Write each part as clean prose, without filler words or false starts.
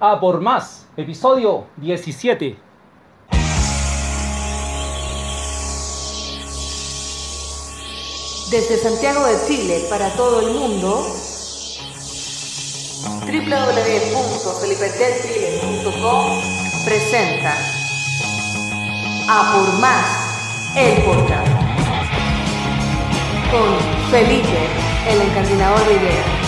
A por más, episodio 17. Desde Santiago de Chile para todo el mundo, www.felipetelchile.com presenta A por más, el podcast, con Felipe, el encardinador de ideas.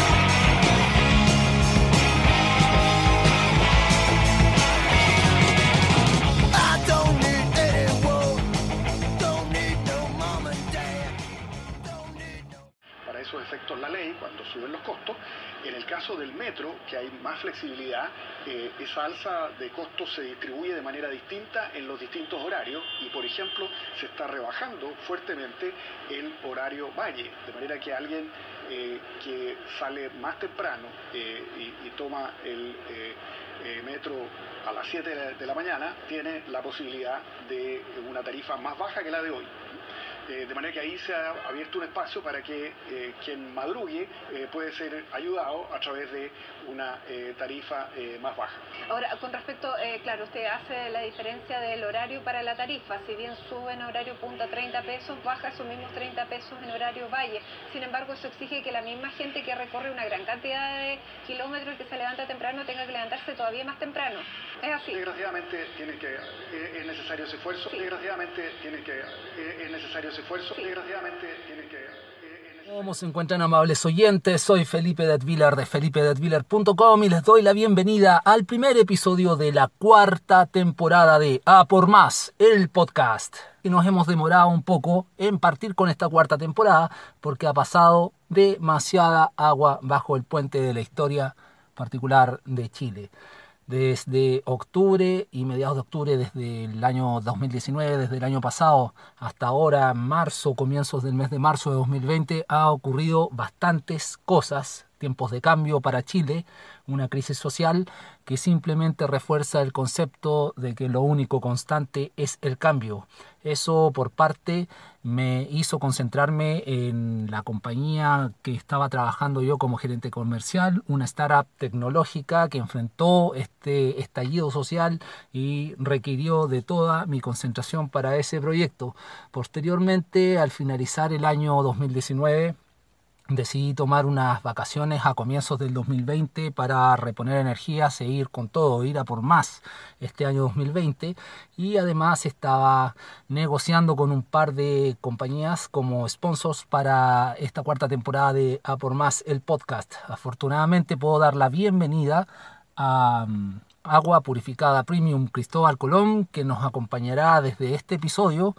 Esos efectos la ley cuando suben los costos. En el caso del metro, que hay más flexibilidad, esa alza de costos se distribuye de manera distinta en los distintos horarios y, por ejemplo, se está rebajando fuertemente el horario valle, de manera que alguien que sale más temprano y toma el metro a las 7 de la mañana tiene la posibilidad de una tarifa más baja que la de hoy. De manera que ahí se ha abierto un espacio para que quien madrugue puede ser ayudado a través de una tarifa más baja. Ahora, con respecto, claro, usted hace la diferencia del horario para la tarifa. Si bien sube en horario punta 30 pesos, baja esos mismos 30 pesos en horario valle. Sin embargo, eso exige que la misma gente que recorre una gran cantidad de kilómetros y que se levanta temprano tenga que levantarse todavía más temprano. ¿Es así? Desgraciadamente es necesario ese esfuerzo. Sí. Desgraciadamente es necesario ese esfuerzo. Sí. Desgraciadamente tiene que... ¿Cómo se encuentran, amables oyentes? Soy Felipe Detwiler de felipedetwiler.com y les doy la bienvenida al primer episodio de la cuarta temporada de A por Más, el podcast. Y nos hemos demorado un poco en partir con esta cuarta temporada porque ha pasado demasiada agua bajo el puente de la historia particular de Chile. Desde octubre y mediados de octubre, desde el año 2019, desde el año pasado hasta ahora, marzo, comienzos del mes de marzo de 2020, ha ocurrido bastantes cosas, tiempos de cambio para Chile, una crisis social que simplemente refuerza el concepto de que lo único constante es el cambio. Eso por parte me hizo concentrarme en la compañía que estaba trabajando yo como gerente comercial, una startup tecnológica que enfrentó este estallido social y requirió de toda mi concentración para ese proyecto. Posteriormente, al finalizar el año 2019, decidí tomar unas vacaciones a comienzos del 2020 para reponer energías e ir con todo, ir a por más este año 2020, y además estaba negociando con un par de compañías como sponsors para esta cuarta temporada de A por Más, el podcast. Afortunadamente puedo dar la bienvenida a Agua Purificada Premium Cristóbal Colón, que nos acompañará desde este episodio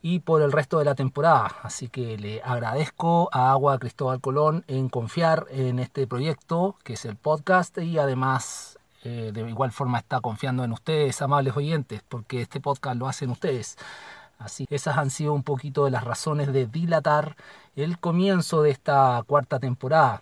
y por el resto de la temporada. Así que le agradezco a Agua Cristóbal Colón en confiar en este proyecto que es el podcast, y además de igual forma está confiando en ustedes, amables oyentes, porque este podcast lo hacen ustedes. Así que esas han sido un poquito de las razones de dilatar el comienzo de esta cuarta temporada.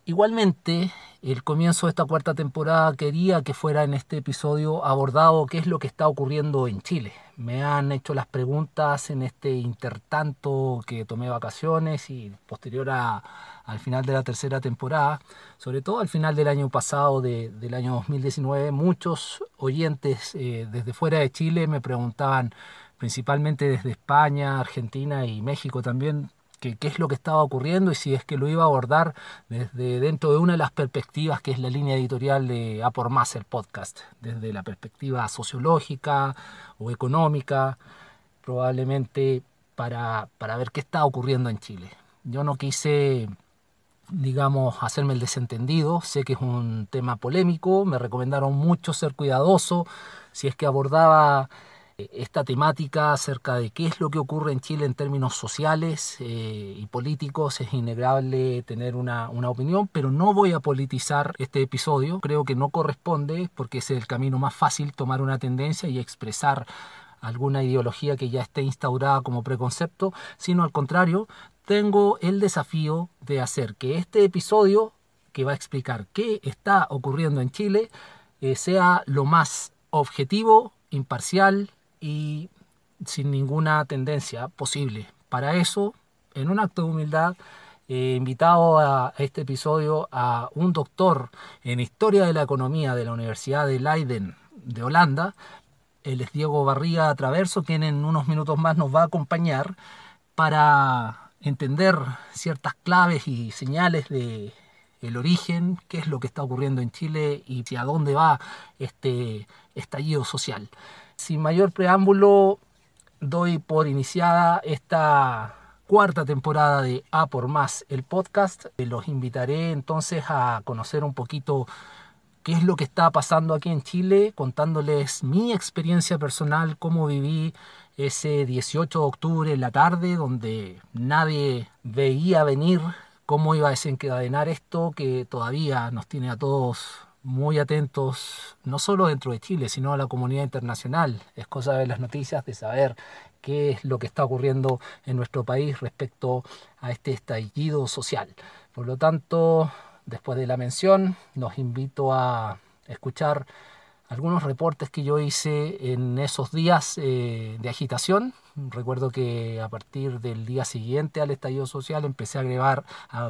Igualmente, el comienzo de esta cuarta temporada quería que fuera en este episodio abordado qué es lo que está ocurriendo en Chile. Me han hecho las preguntas en este intertanto que tomé vacaciones y posterior al final de la tercera temporada, sobre todo al final del año pasado, del año 2019, muchos oyentes desde fuera de Chile me preguntaban, principalmente desde España, Argentina y México también, qué es lo que estaba ocurriendo y si es que lo iba a abordar desde dentro de una de las perspectivas que es la línea editorial de A por Más, el podcast, desde la perspectiva sociológica o económica, probablemente para ver qué está ocurriendo en Chile. Yo no quise, digamos, hacerme el desentendido. Sé que es un tema polémico, me recomendaron mucho ser cuidadoso si es que abordaba esta temática acerca de qué es lo que ocurre en Chile en términos sociales y políticos. Es innegable tener una opinión, pero no voy a politizar este episodio. Creo que no corresponde porque es el camino más fácil, tomar una tendencia y expresar alguna ideología que ya esté instaurada como preconcepto, sino al contrario, tengo el desafío de hacer que este episodio, que va a explicar qué está ocurriendo en Chile, sea lo más objetivo, imparcial y sin ninguna tendencia posible. Para eso, en un acto de humildad, He invitado a este episodio a un doctor en Historia de la Economía de la Universidad de Leiden de Holanda. Él es Diego Barriga Traverso, quien en unos minutos más nos va a acompañar para entender ciertas claves y señales de el origen, qué es lo que está ocurriendo en Chile y hacia dónde va este estallido social. Sin mayor preámbulo, doy por iniciada esta cuarta temporada de A por Más, el podcast. Los invitaré entonces a conocer un poquito qué es lo que está pasando aquí en Chile, contándoles mi experiencia personal, cómo viví ese 18 de octubre en la tarde, donde nadie veía venir cómo iba a desencadenar esto, que todavía nos tiene a todos muy atentos, no solo dentro de Chile, sino a la comunidad internacional. Es cosa de ver las noticias, de saber qué es lo que está ocurriendo en nuestro país respecto a este estallido social. Por lo tanto, después de la mención, los invito a escuchar algunos reportes que yo hice en esos días de agitación. Recuerdo que a partir del día siguiente al estallido social empecé a grabar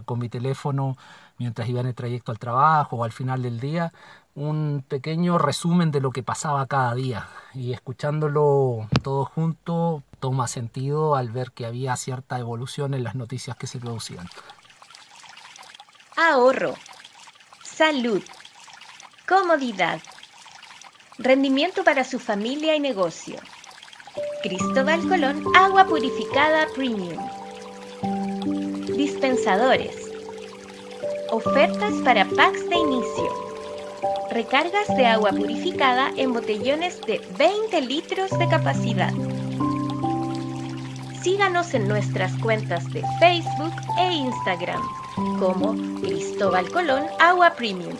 con mi teléfono mientras iba en el trayecto al trabajo o al final del día un pequeño resumen de lo que pasaba cada día, y escuchándolo todo junto toma sentido al ver que había cierta evolución en las noticias que se producían. Ahorro, salud, comodidad, rendimiento para su familia y negocio. Cristóbal Colón, agua purificada premium. Dispensadores. Ofertas para packs de inicio. Recargas de agua purificada en botellones de 20 litros de capacidad. Síganos en nuestras cuentas de Facebook e Instagram como Cristóbal Colón Agua Premium.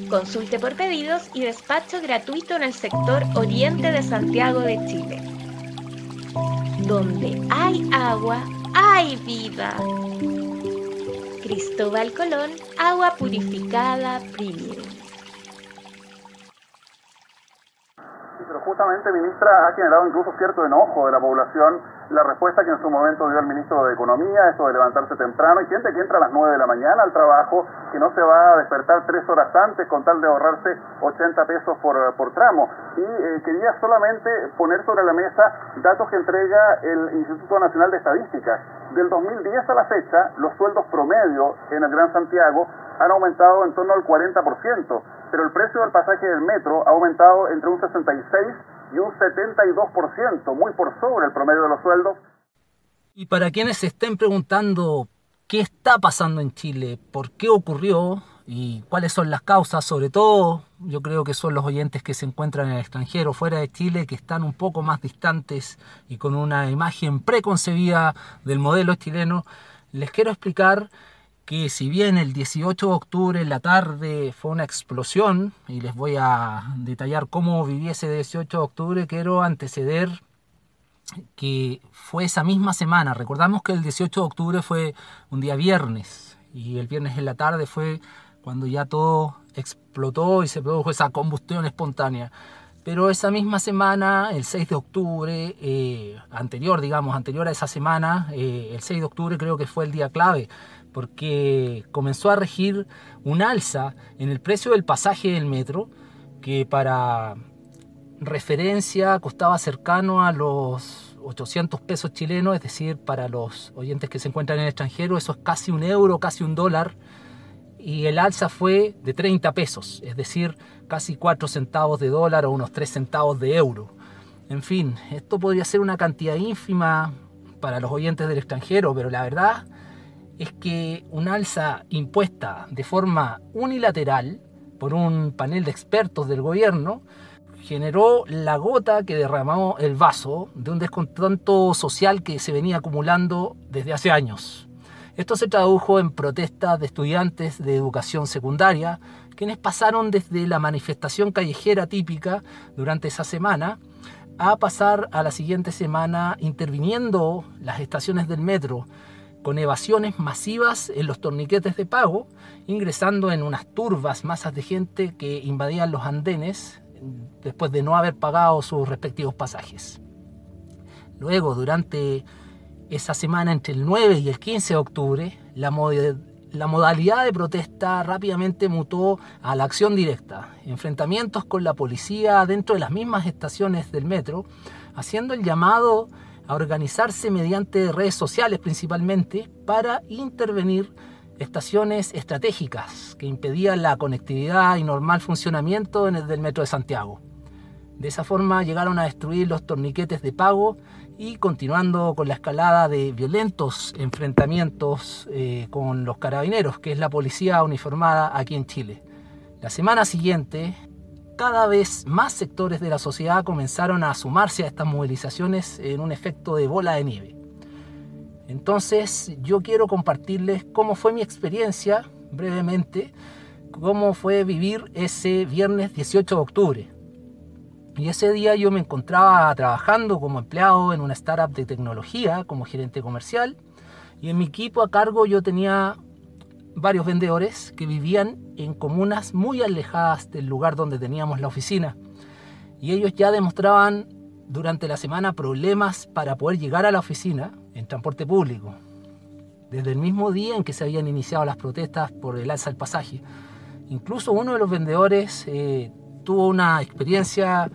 Consulte por pedidos y despacho gratuito en el sector oriente de Santiago de Chile. Donde hay agua, hay vida. Cristóbal Colón, agua purificada premium. Pero justamente, ministra, ha generado incluso cierto enojo de la población la respuesta que en su momento dio el ministro de Economía, esto de levantarse temprano. Hay gente que entra a las 9 de la mañana al trabajo, que no se va a despertar 3 horas antes con tal de ahorrarse 80 pesos por tramo. Y quería solamente poner sobre la mesa datos que entrega el Instituto Nacional de Estadística. Del 2010 a la fecha, los sueldos promedio en el Gran Santiago han aumentado en torno al 40%, pero el precio del pasaje del metro ha aumentado entre un 66 y un 72%, muy por sobre el promedio de los sueldos. Y para quienes se estén preguntando qué está pasando en Chile, por qué ocurrió y cuáles son las causas, sobre todo yo creo que son los oyentes que se encuentran en el extranjero, fuera de Chile, que están un poco más distantes y con una imagen preconcebida del modelo chileno, les quiero explicar que si bien el 18 de octubre en la tarde fue una explosión, y les voy a detallar cómo viví ese 18 de octubre, quiero anteceder que fue esa misma semana. Recordamos que el 18 de octubre fue un día viernes, y el viernes en la tarde fue cuando ya todo explotó y se produjo esa combustión espontánea. Pero esa misma semana, el 6 de octubre, anterior a esa semana, el 6 de octubre creo que fue el día clave, porque comenzó a regir un alza en el precio del pasaje del metro, que para referencia costaba cercano a los 800 pesos chilenos, es decir, para los oyentes que se encuentran en el extranjero, eso es casi un euro, casi un dólar, y el alza fue de 30 pesos, es decir, casi 4 centavos de dólar o unos 3 centavos de euro. En fin, esto podría ser una cantidad ínfima para los oyentes del extranjero, pero la verdad es que un alza impuesta de forma unilateral por un panel de expertos del gobierno generó la gota que derramó el vaso de un descontento social que se venía acumulando desde hace años. Esto se tradujo en protestas de estudiantes de educación secundaria, quienes pasaron desde la manifestación callejera típica durante esa semana a pasar a la siguiente semana interviniendo las estaciones del metro, con evasiones masivas en los torniquetes de pago, ingresando en unas turbas masas de gente que invadían los andenes después de no haber pagado sus respectivos pasajes. Luego, durante esa semana entre el 9 y el 15 de octubre, la modalidad de protesta rápidamente mutó a la acción directa, enfrentamientos con la policía dentro de las mismas estaciones del metro, haciendo el llamado a organizarse mediante redes sociales principalmente para intervenir estaciones estratégicas que impedían la conectividad y normal funcionamiento del metro de Santiago. De esa forma llegaron a destruir los torniquetes de pago y continuando con la escalada de violentos enfrentamientos con los carabineros, que es la policía uniformada aquí en Chile. La semana siguiente, cada vez más sectores de la sociedad comenzaron a sumarse a estas movilizaciones en un efecto de bola de nieve. Entonces yo quiero compartirles cómo fue mi experiencia, brevemente, cómo fue vivir ese viernes 18 de octubre. Y ese día yo me encontraba trabajando como empleado en una startup de tecnología, como gerente comercial, y en mi equipo a cargo yo tenía varios vendedores que vivían en comunas muy alejadas del lugar donde teníamos la oficina. Y ellos ya demostraban durante la semana problemas para poder llegar a la oficina en transporte público, desde el mismo día en que se habían iniciado las protestas por el alza del pasaje. Incluso uno de los vendedores tuvo una experiencia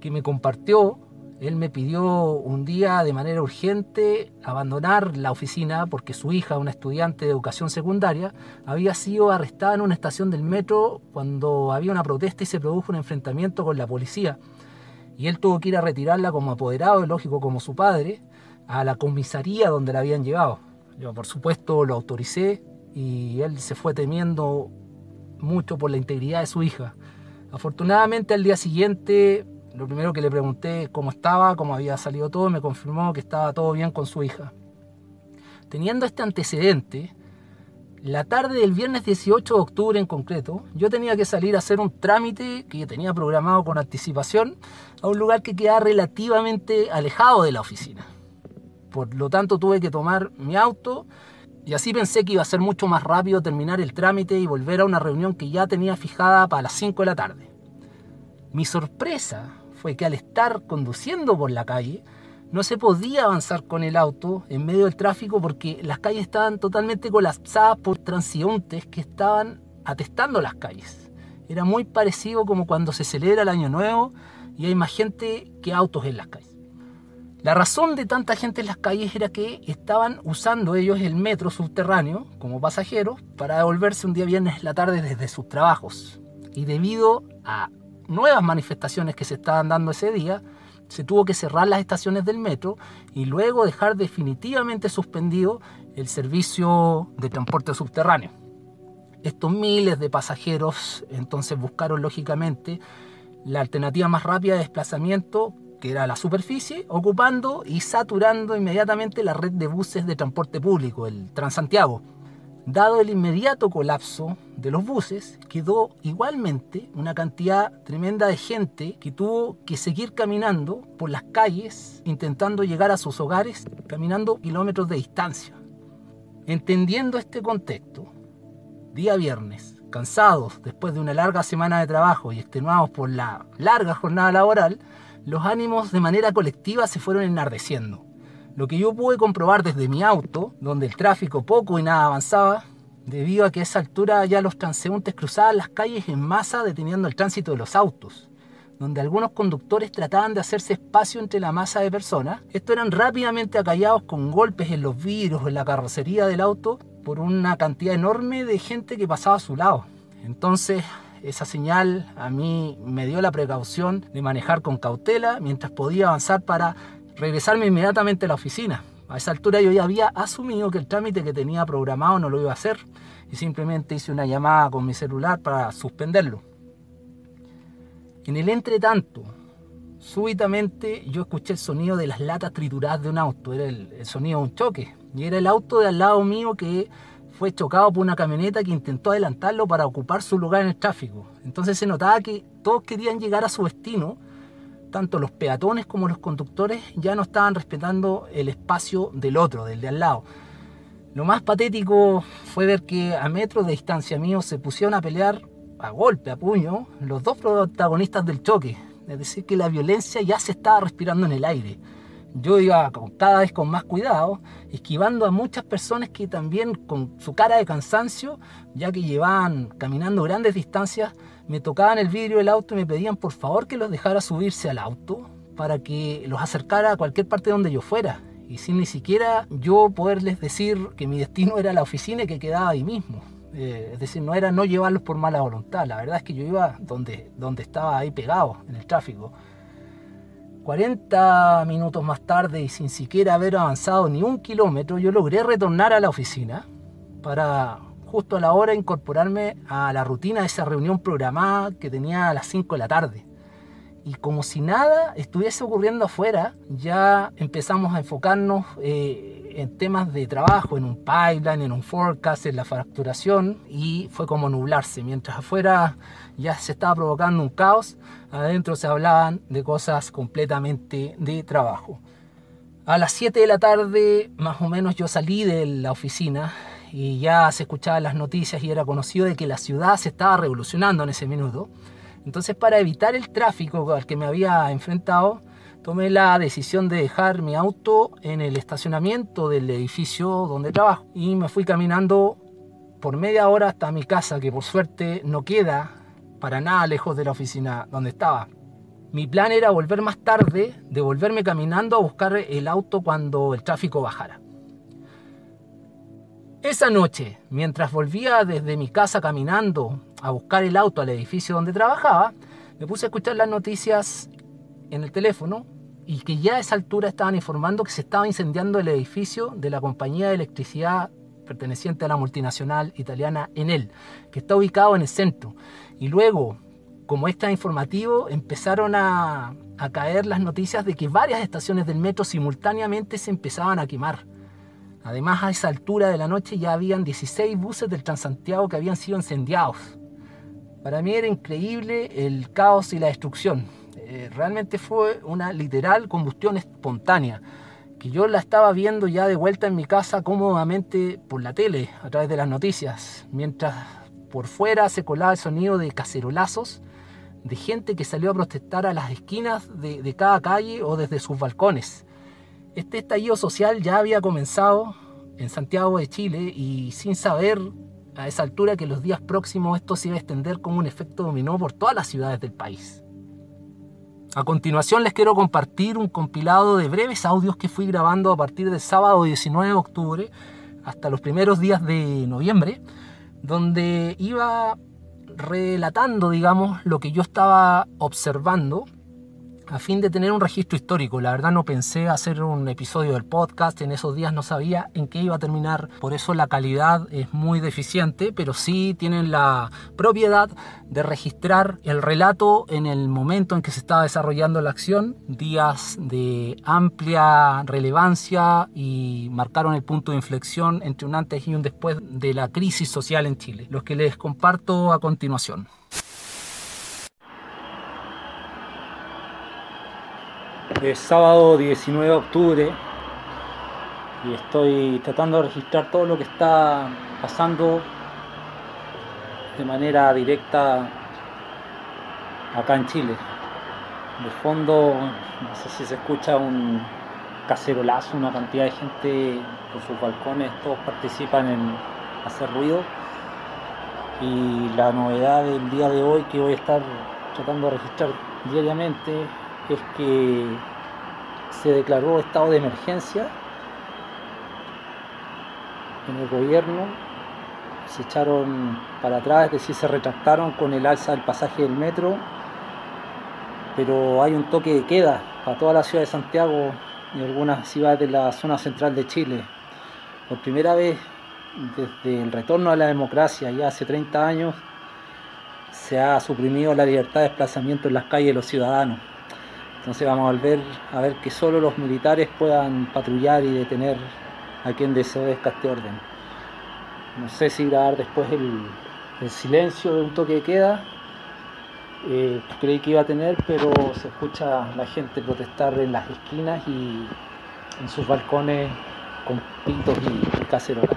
que me compartió. Él me pidió un día de manera urgente abandonar la oficina porque su hija, una estudiante de educación secundaria, había sido arrestada en una estación del metro cuando había una protesta y se produjo un enfrentamiento con la policía. Y él tuvo que ir a retirarla como apoderado, lógico como su padre, a la comisaría donde la habían llevado. Yo por supuesto lo autoricé y él se fue temiendo mucho por la integridad de su hija. Afortunadamente al día siguiente, lo primero que le pregunté cómo estaba, cómo había salido todo, me confirmó que estaba todo bien con su hija. Teniendo este antecedente, la tarde del viernes 18 de octubre en concreto, yo tenía que salir a hacer un trámite que tenía programado con anticipación a un lugar que quedaba relativamente alejado de la oficina. Por lo tanto tuve que tomar mi auto y así pensé que iba a ser mucho más rápido terminar el trámite y volver a una reunión que ya tenía fijada para las 5 de la tarde. Mi sorpresa fue que al estar conduciendo por la calle no se podía avanzar con el auto en medio del tráfico porque las calles estaban totalmente colapsadas por transeúntes que estaban atestando las calles. Era muy parecido como cuando se celebra el Año Nuevo y hay más gente que autos en las calles. La razón de tanta gente en las calles era que estaban usando ellos el metro subterráneo como pasajeros para devolverse un día viernes en la tarde desde sus trabajos. Y debido a nuevas manifestaciones que se estaban dando ese día, se tuvo que cerrar las estaciones del metro y luego dejar definitivamente suspendido el servicio de transporte subterráneo. Estos miles de pasajeros entonces buscaron lógicamente la alternativa más rápida de desplazamiento, que era la superficie, ocupando y saturando inmediatamente la red de buses de transporte público, el Transantiago. Dado el inmediato colapso de los buses, quedó igualmente una cantidad tremenda de gente que tuvo que seguir caminando por las calles, intentando llegar a sus hogares, caminando kilómetros de distancia. Entendiendo este contexto, día viernes, cansados después de una larga semana de trabajo y extenuados por la larga jornada laboral, los ánimos de manera colectiva se fueron enardeciendo. Lo que yo pude comprobar desde mi auto, donde el tráfico poco y nada avanzaba, debido a que a esa altura ya los transeúntes cruzaban las calles en masa deteniendo el tránsito de los autos, donde algunos conductores trataban de hacerse espacio entre la masa de personas. Estos eran rápidamente acallados con golpes en los vidrios o en la carrocería del auto por una cantidad enorme de gente que pasaba a su lado. Entonces, esa señal a mí me dio la precaución de manejar con cautela mientras podía avanzar para regresarme inmediatamente a la oficina. A esa altura yo ya había asumido que el trámite que tenía programado no lo iba a hacer y simplemente hice una llamada con mi celular para suspenderlo. En el entretanto, súbitamente yo escuché el sonido de las latas trituradas de un auto. Era el sonido de un choque y era el auto de al lado mío que fue chocado por una camioneta que intentó adelantarlo para ocupar su lugar en el tráfico. Entonces se notaba que todos querían llegar a su destino. Tanto los peatones como los conductores ya no estaban respetando el espacio del otro, del de al lado. Lo más patético fue ver que a metros de distancia mío se pusieron a pelear a golpe, a puño, los dos protagonistas del choque. Es decir, que la violencia ya se estaba respirando en el aire. yo iba cada vez con más cuidado, esquivando a muchas personas que también con su cara de cansancio, ya que llevaban caminando grandes distancias, me tocaban el vidrio del auto y me pedían por favor que los dejara subirse al auto para que los acercara a cualquier parte donde yo fuera, y sin ni siquiera yo poderles decir que mi destino era la oficina y que quedaba ahí mismo. Es decir, no era no llevarlos por mala voluntad, la verdad es que yo iba donde estaba ahí pegado en el tráfico. 40 minutos más tarde y sin siquiera haber avanzado ni 1 kilómetro, yo logré retornar a la oficina para justo a la hora incorporarme a la rutina de esa reunión programada que tenía a las 5 de la tarde. Y como si nada estuviese ocurriendo afuera, ya empezamos a enfocarnos en temas de trabajo, en un pipeline, en un forecast, en la facturación, y fue como nublarse. Mientras afuera ya se estaba provocando un caos, adentro se hablaban de cosas completamente de trabajo. A las 7 de la tarde, más o menos, yo salí de la oficina y ya se escuchaban las noticias y era conocido de que la ciudad se estaba revolucionando en ese minuto. Entonces, para evitar el tráfico al que me había enfrentado, tomé la decisión de dejar mi auto en el estacionamiento del edificio donde trabajo y me fui caminando por media hora hasta mi casa, que por suerte no queda para nada lejos de la oficina donde estaba. Mi plan era volver más tarde, devolverme caminando a buscar el auto cuando el tráfico bajara. Esa noche, mientras volvía desde mi casa caminando a buscar el auto al edificio donde trabajaba, me puse a escuchar las noticias en el teléfono y que ya a esa altura estaban informando que se estaba incendiando el edificio de la compañía de electricidad perteneciente a la multinacional italiana Enel, que está ubicado en el centro. Y luego, como extra informativo, empezaron a caer las noticias de que varias estaciones del metro simultáneamente se empezaban a quemar. Además, a esa altura de la noche ya habían 16 buses del Transantiago que habían sido incendiados. Para mí era increíble el caos y la destrucción. Realmente fue una literal combustión espontánea, que yo la estaba viendo ya de vuelta en mi casa cómodamente por la tele, a través de las noticias, mientras por fuera se colaba el sonido de cacerolazos, de gente que salió a protestar a las esquinas de cada calle o desde sus balcones. Este estallido social ya había comenzado en Santiago de Chile y sin saber a esa altura que los días próximos esto se iba a extender como un efecto dominó por todas las ciudades del país. A continuación les quiero compartir un compilado de breves audios que fui grabando a partir del sábado 19 de octubre hasta los primeros días de noviembre, donde iba relatando, digamos, lo que yo estaba observando a fin de tener un registro histórico. La verdad no pensé hacer un episodio del podcast, en esos días no sabía en qué iba a terminar, por eso la calidad es muy deficiente, pero sí tienen la propiedad de registrar el relato en el momento en que se estaba desarrollando la acción, días de amplia relevancia y marcaron el punto de inflexión entre un antes y un después de la crisis social en Chile, los que les comparto a continuación. Es sábado 19 de octubre y estoy tratando de registrar todo lo que está pasando de manera directa acá en Chile. De fondo, no sé si se escucha un cacerolazo, una cantidad de gente por sus balcones, todos participan en hacer ruido. Y la novedad del día de hoy que voy a estar tratando de registrar diariamente es que se declaró estado de emergencia en el gobierno, se echaron para atrás, es decir, se retractaron con el alza del pasaje del metro, pero hay un toque de queda para toda la ciudad de Santiago y algunas ciudades de la zona central de Chile. Por primera vez desde el retorno a la democracia, ya hace 30 años, se ha suprimido la libertad de desplazamiento en las calles de los ciudadanos. Entonces vamos a volver a ver que solo los militares puedan patrullar y detener a quien desobedezca este orden. No sé si grabar después el silencio de un toque de queda. Creí que iba a tener, pero se escucha la gente protestar en las esquinas y en sus balcones con pitos y cacerolas.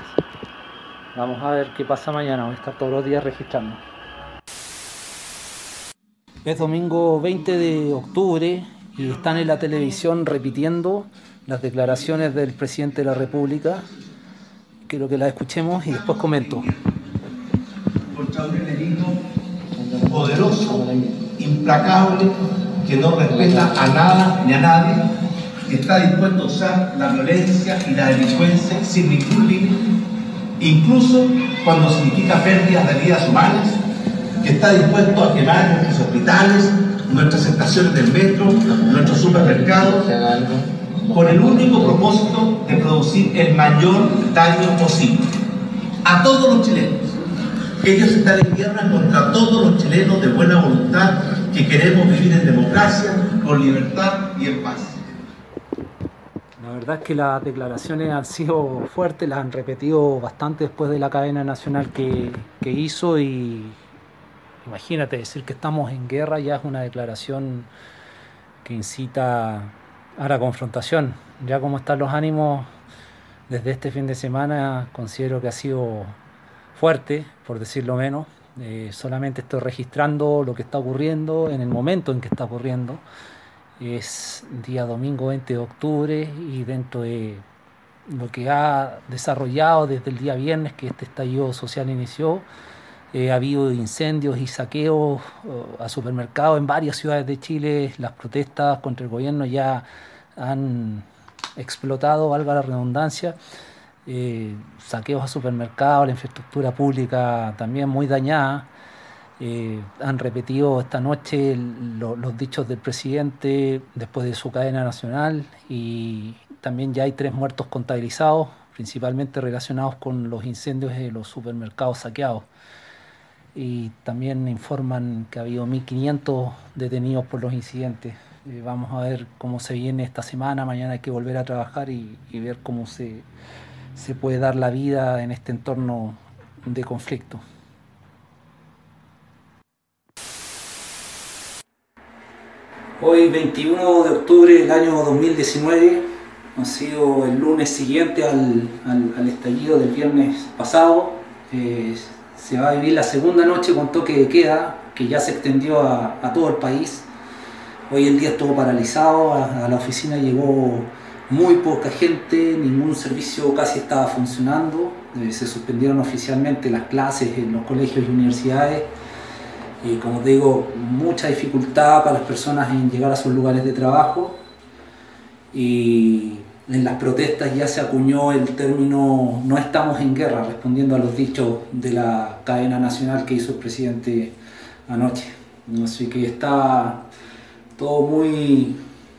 Vamos a ver qué pasa mañana, voy a estar todos los días registrando. Es domingo 20 de octubre y están en la televisión repitiendo las declaraciones del presidente de la República. Quiero que las escuchemos y después comento. Contra un enemigo poderoso, implacable, que no respeta a nada ni a nadie, que está dispuesto a usar la violencia y la delincuencia sin ningún límite, incluso cuando significa pérdidas de vidas humanas, que está dispuesto a quemar nuestros hospitales, nuestras estaciones del metro, nuestros supermercados, con el único propósito de producir el mayor daño posible a todos los chilenos. Ellos están en guerra contra todos los chilenos de buena voluntad que queremos vivir en democracia, con libertad y en paz. La verdad es que las declaraciones han sido fuertes, las han repetido bastante después de la cadena nacional que hizo, y imagínate, decir que estamos en guerra ya es una declaración que incita a la confrontación. Ya como están los ánimos desde este fin de semana, considero que ha sido fuerte, por decirlo menos. Solamente estoy registrando lo que está ocurriendo en el momento en que está ocurriendo. Es día domingo 20 de octubre y dentro de lo que ha desarrollado desde el día viernes que este estallido social inició, ha habido incendios y saqueos a supermercados en varias ciudades de Chile. Las protestas contra el gobierno ya han explotado, valga la redundancia. Saqueos a supermercados, la infraestructura pública también muy dañada. Han repetido esta noche los dichos del presidente después de su cadena nacional, y también ya hay 3 muertos contabilizados, principalmente relacionados con los incendios de los supermercados saqueados. Y también informan que ha habido 1.500 detenidos por los incidentes. Vamos a ver cómo se viene esta semana. Mañana hay que volver a trabajar y ver cómo se puede dar la vida en este entorno de conflicto. Hoy, 21 de octubre del año 2019, ha sido el lunes siguiente al estallido del viernes pasado. Se va a vivir la segunda noche con toque de queda, que ya se extendió a todo el país. Hoy el día estuvo paralizado, a la oficina llegó muy poca gente, ningún servicio casi estaba funcionando. Se suspendieron oficialmente las clases en los colegios y universidades. Y como te digo, mucha dificultad para las personas en llegar a sus lugares de trabajo. Y en las protestas ya se acuñó el término "no estamos en guerra", respondiendo a los dichos de la cadena nacional que hizo el presidente anoche. Así que está todo muy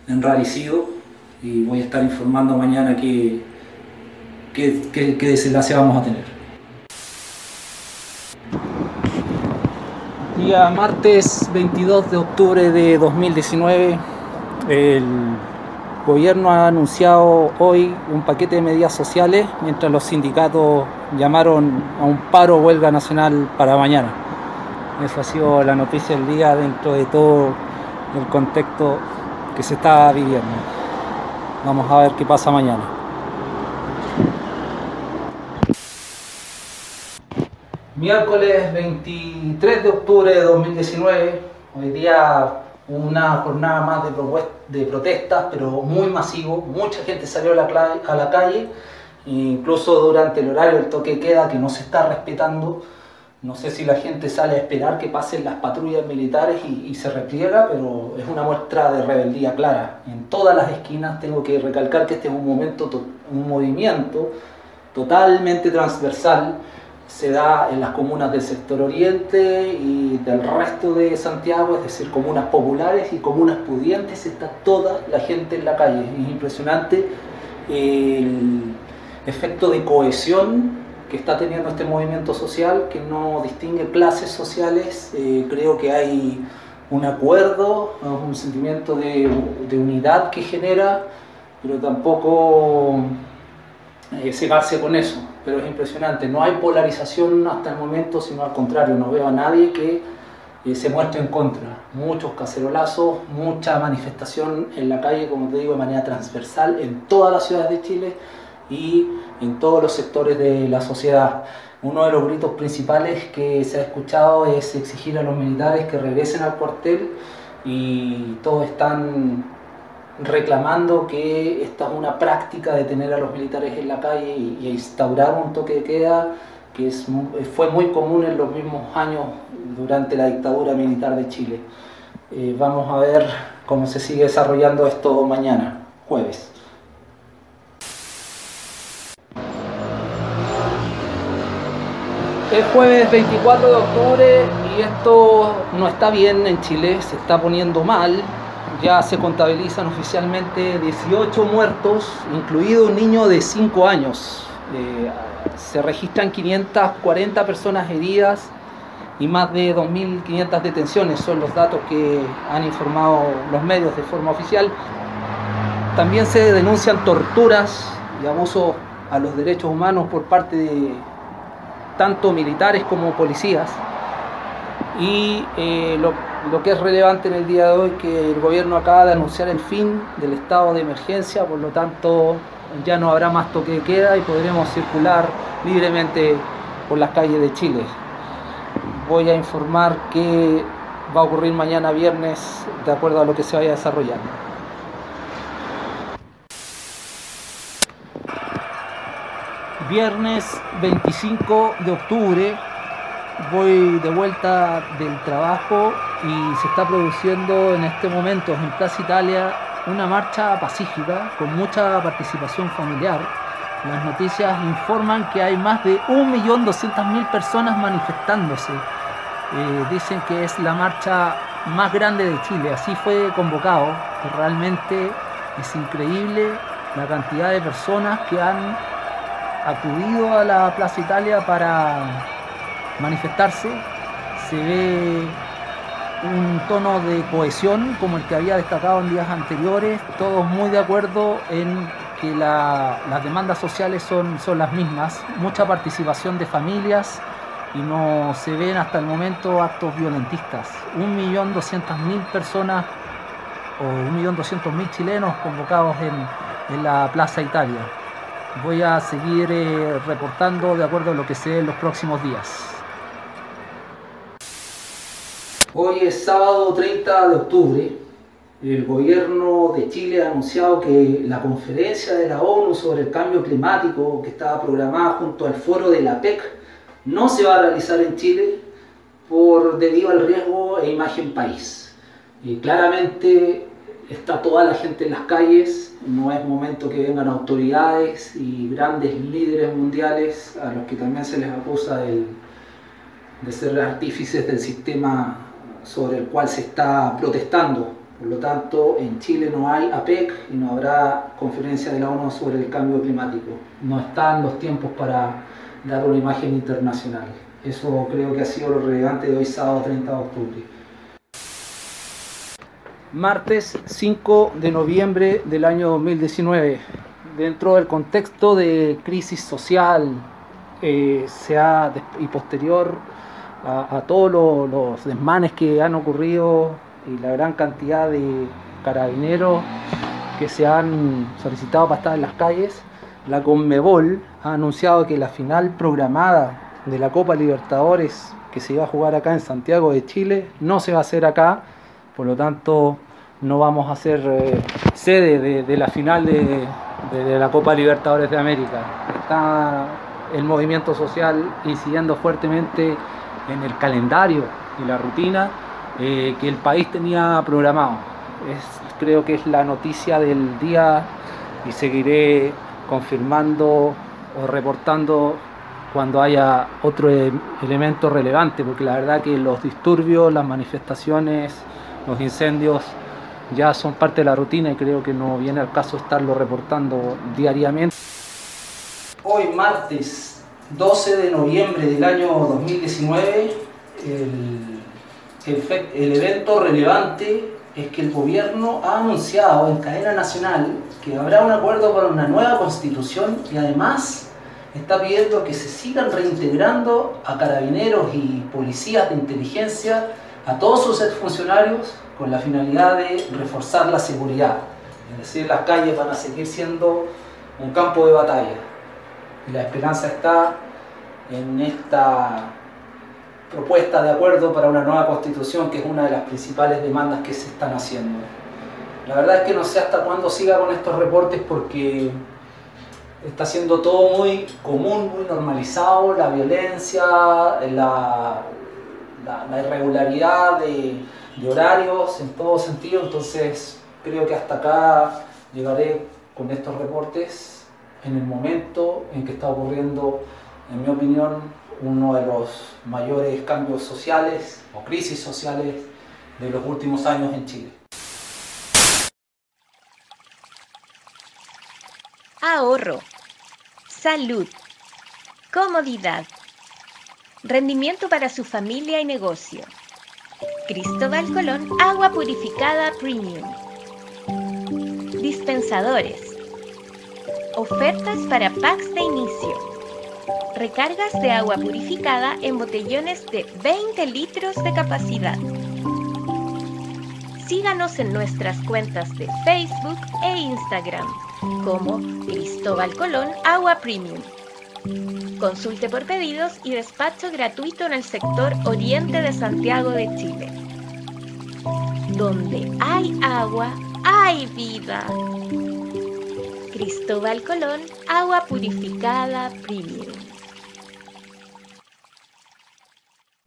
enrarecido y voy a estar informando mañana qué desenlace vamos a tener. Día martes 22 de octubre de 2019, el gobierno ha anunciado hoy un paquete de medidas sociales, mientras los sindicatos llamaron a un paro o huelga nacional para mañana. Esa ha sido la noticia del día dentro de todo el contexto que se está viviendo. Vamos a ver qué pasa mañana. Miércoles 23 de octubre de 2019, hoy día una jornada más de protestas, pero muy masivo. Mucha gente salió a la calle, incluso durante el horario del toque de queda, que no se está respetando. No sé si la gente sale a esperar que pasen las patrullas militares y se repliega, pero es una muestra de rebeldía clara. En todas las esquinas. Tengo que recalcar que este es un movimiento totalmente transversal. Se da en las comunas del sector oriente y del resto de Santiago, es decir, comunas populares y comunas pudientes. Está toda la gente en la calle. Es impresionante el efecto de cohesión que está teniendo este movimiento social, que no distingue clases sociales. Creo que hay un acuerdo, un sentimiento de unidad que genera, pero tampoco cegarse con eso. Pero es impresionante, no hay polarización hasta el momento, sino al contrario, no veo a nadie que se muestre en contra. Muchos cacerolazos, mucha manifestación en la calle, como te digo, de manera transversal en todas las ciudades de Chile y en todos los sectores de la sociedad. Uno de los gritos principales que se ha escuchado es exigir a los militares que regresen al cuartel, y todos están reclamando que esta es una práctica de tener a los militares en la calle y instaurar un toque de queda que fue muy común en los mismos años durante la dictadura militar de Chile. Vamos a ver cómo se sigue desarrollando esto mañana, jueves. Es jueves 24 de octubre y esto no está bien en Chile, se está poniendo mal. Ya se contabilizan oficialmente 18 muertos, incluido un niño de 5 años. Se registran 540 personas heridas y más de 2.500 detenciones, son los datos que han informado los medios de forma oficial. También se denuncian torturas y abusos a los derechos humanos por parte de tanto militares como policías. Y lo que es relevante en el día de hoy es que el gobierno acaba de anunciar el fin del estado de emergencia, por lo tanto ya no habrá más toque de queda y podremos circular libremente por las calles de Chile. Voy a informar qué va a ocurrir mañana viernes de acuerdo a lo que se vaya desarrollando. Viernes 25 de octubre, voy de vuelta del trabajo y se está produciendo en este momento en Plaza Italia una marcha pacífica con mucha participación familiar. Las noticias informan que hay más de 1.200.000 personas manifestándose. Dicen que es la marcha más grande de Chile, así fue convocado. Realmente es increíble la cantidad de personas que han acudido a la Plaza Italia para manifestarse. Se ve un tono de cohesión como el que había destacado en días anteriores, todos muy de acuerdo en que las demandas sociales son las mismas, mucha participación de familias y no se ven hasta el momento actos violentistas. 1.200.000 personas o 1.200.000 chilenos convocados en la Plaza Italia. Voy a seguir reportando de acuerdo a lo que se dé en los próximos días. Hoy es sábado 30 de octubre. El gobierno de Chile ha anunciado que la conferencia de la ONU sobre el cambio climático, que estaba programada junto al foro de la PEC, no se va a realizar en Chile debido al riesgo e imagen país. Y claramente está toda la gente en las calles, no es momento que vengan autoridades y grandes líderes mundiales a los que también se les acusa de ser artífices del sistema sobre el cual se está protestando. Por lo tanto, en Chile no hay APEC y no habrá conferencia de la ONU sobre el cambio climático. No están los tiempos para dar una imagen internacional. Eso creo que ha sido lo relevante de hoy, sábado 30 de octubre. Martes 5 de noviembre del año 2019. Dentro del contexto de crisis social y posterior a todos los desmanes que han ocurrido y la gran cantidad de carabineros que se han solicitado para estar en las calles, la Conmebol ha anunciado que la final programada de la Copa Libertadores que se iba a jugar acá en Santiago de Chile no se va a hacer acá, por lo tanto no vamos a ser sede de la final de la Copa Libertadores de América. Está el movimiento social incidiendo fuertemente en el calendario y la rutina que el país tenía programado. Creo que es la noticia del día y seguiré confirmando o reportando cuando haya otro elemento relevante, porque la verdad que los disturbios, las manifestaciones, los incendios ya son parte de la rutina y creo que no viene al caso estarlo reportando diariamente. Hoy martes 12 de noviembre del año 2019, el evento relevante es que el gobierno ha anunciado en cadena nacional que habrá un acuerdo para una nueva constitución y además está pidiendo que se sigan reintegrando a carabineros y policías de inteligencia, a todos sus exfuncionarios, con la finalidad de reforzar la seguridad. Es decir, las calles van a seguir siendo un campo de batalla. Y la esperanza está en esta propuesta de acuerdo para una nueva constitución, que es una de las principales demandas que se están haciendo. La verdad es que no sé hasta cuándo siga con estos reportes porque está siendo todo muy común, muy normalizado, la violencia, la irregularidad de horarios en todo sentido, entonces creo que hasta acá llegaré con estos reportes en el momento en que está ocurriendo, en mi opinión, uno de los mayores cambios sociales o crisis sociales de los últimos años en Chile. Ahorro, salud, comodidad, rendimiento para su familia y negocio. Cristóbal Colón, agua purificada premium. Dispensadores. Ofertas para packs de inicio. Recargas de agua purificada en botellones de 20 litros de capacidad. Síganos en nuestras cuentas de Facebook e Instagram como Cristóbal Colón Agua Premium. Consulte por pedidos y despacho gratuito en el sector oriente de Santiago de Chile. Donde hay agua, hay vida. Cristóbal Colón Agua purificada Premium.